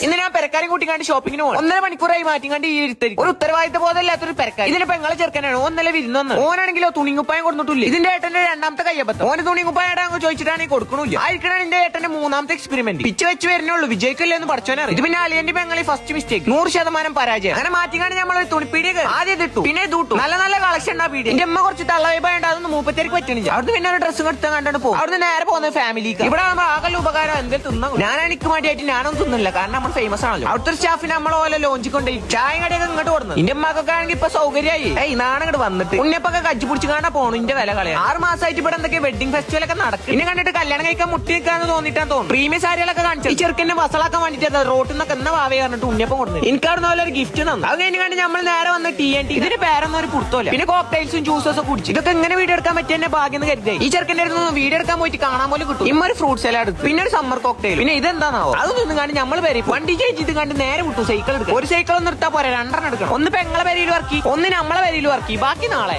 ഇന്ന് ഞാൻ പെരക്കാരും കൂട്ടിക്കാണ്ട് ഷോപ്പിങ്ങിന് പോകും. 1.5 മണിക്കൂറായി മാറ്റിക്കാണ്ട് ഈ ഇരുത്തരി ഒരു ഉത്തരവാദിത്ത ബോധമില്ലാത്തൊരു പെരക്കാർ. ഇതിന് പെങ്ങളെ ചെറുക്കനാണ്. ഒന്നല്ല വിരുന്നൊന്ന് ഓനാണെങ്കിലോ തുണിങ്ങുപ്പായം കൊടുത്തിട്ടില്ല. ഇതിന്റെ ഏട്ടന്റെ രണ്ടാമത്തെ കയ്യബദ്ധം. ഓന് തുണിങ്ങുപ്പായ ചോദിച്ചിട്ടാണെങ്കിൽ കൊടുക്കണില്ല. ആയിരിക്കണം എന്റെ ഏട്ടന്റെ 3ാമത്തെ എക്സ്പെരിമെന്റ്. പിച്ച് വെച്ച് വരുന്നുള്ളൂ, വിജയിക്കല്ലേ എന്ന് പഠിച്ചോനറി. ഇത് പിന്നെ അലിയന്റെ പെങ്ങളി ഫസ്റ്റ് മിസ്റ്റേക്ക് 100% പരാജയം. അങ്ങനെ മാറ്റിക്കാണ്ട് നമ്മൾ തുണിപ്പീടിയൊക്കെ ആദ്യം ഇട്ടു, പിന്നെ ഇട്ടു. നല്ല നല്ല കളക്ഷൻ ഉണ്ടാ പീടി. എന്റെ അമ്മ കുറച്ച് തള്ളവൈബായോണ്ട് അതൊന്നും മൂപ്പത്തേക്ക് പറ്റണില്ല. അവിടുന്ന് പിന്നെ ഒരു ഡ്രസ്സ് എടുത്ത് കണ്ടാണ് പോകും. അവിടുന്ന് നേരെ പോകുന്നത് ഫാമിലിക്ക്. ഇവിടെ ആകെ ഉപകാരം എന്തെങ്കിലും തിന്നാ. ഞാൻ എനിക്ക് വേണ്ടിയായിട്ട് ഞാനൊന്നും തിന്നില്ല, കാരണം നമ്മൾ ഫേമസ് ആണല്ലോ. അവിടുത്തെ സ്റ്റാഫിന് നമ്മളെ പോലെ ലോഞ്ചിൽ കൊണ്ടേ ചായ കടിയൊക്കെ ഇങ്ങോട്ട് കൊടുന്നു. എന്റെ അമ്മക്കൊക്കെ ആണെങ്കിൽ ഇപ്പൊ സൗകര്യമായി. നാളെ ഇങ്ങോട്ട് വന്നിട്ട് ഉണ്ണിപ്പൊക്കെ കജ്ജി പിടിച്ച് കാണാൻ പോണു. ഇന്റെ വില കളയാ 6 മാസമായിട്ട് ഇവിടെ എന്തൊക്കെ വെഡിങ് ഫെസ്റ്റിവൽ ഒക്കെ നടക്കും. ഇന്നെ കണ്ടിട്ട് കല്യാണം കഴിക്കാൻ മുട്ടി നിൽക്കാന്ന് തോന്നിട്ടാന്ന് തോന്നുന്നു. പ്രീമിയം സാരികളൊക്കെ കാണിച്ചു. ഈ ചെറുക്കന്നെ വസളാക്കാൻ വേണ്ടിട്ട് റോട്ടിൽ നിന്നൊക്കെ എന്നാ വാവേ പറഞ്ഞിട്ട് ഉണ്ണിയപ്പം കൊടുത്തു. എനിക്കവിടുന്ന് പോലെ ഒരു ഗിഫ്റ്റ് തന്നു. അത് കഴിഞ്ഞ് കണ്ട് നമ്മൾ നേരെ വന്ന് TNT. ഇതിന് പേരൊന്നും ഒരു പുറത്തോല്ല. പിന്നെ കോക്ടൈൽസും ജ്യൂസൊക്കെ കുടിച്ചു. ഇതൊക്കെ എങ്ങനെ വീഡിയോ എടുക്കാൻ പറ്റിയ എന്നെ ഭാഗ്യം എന്ന് കരുതായി. ഈ ചെറുക്കൻ്റെ വീഡിയോ എടുക്കാൻ പോയിട്ട് കാണാൻ പോലും കിട്ടും. ഇമ്മ ഒരു ഫ്രൂട്ട് സലാഡ്, പിന്നെ ഒരു സമ്മർ കോക്ടൈൽ, പിന്നെ ഇതെന്താണാവോ അതൊന്നും കണ്ട് നമ്മൾ വരും. വണ്ടി ചേഞ്ച് ഇത് കണ്ട് നേരെ വിട്ടു. സൈക്കിൾ എടുക്കും. ഒരു സൈക്കിൾ ഒന്നും എടുത്താൽ പോരാ, 2 എടുക്കണം. ഒന്ന് പെങ്ങളെ പേരിൽ വർക്കി, ഒന്ന് നമ്മളെ പേരിൽ വർക്കി, ബാക്കി നാളെ.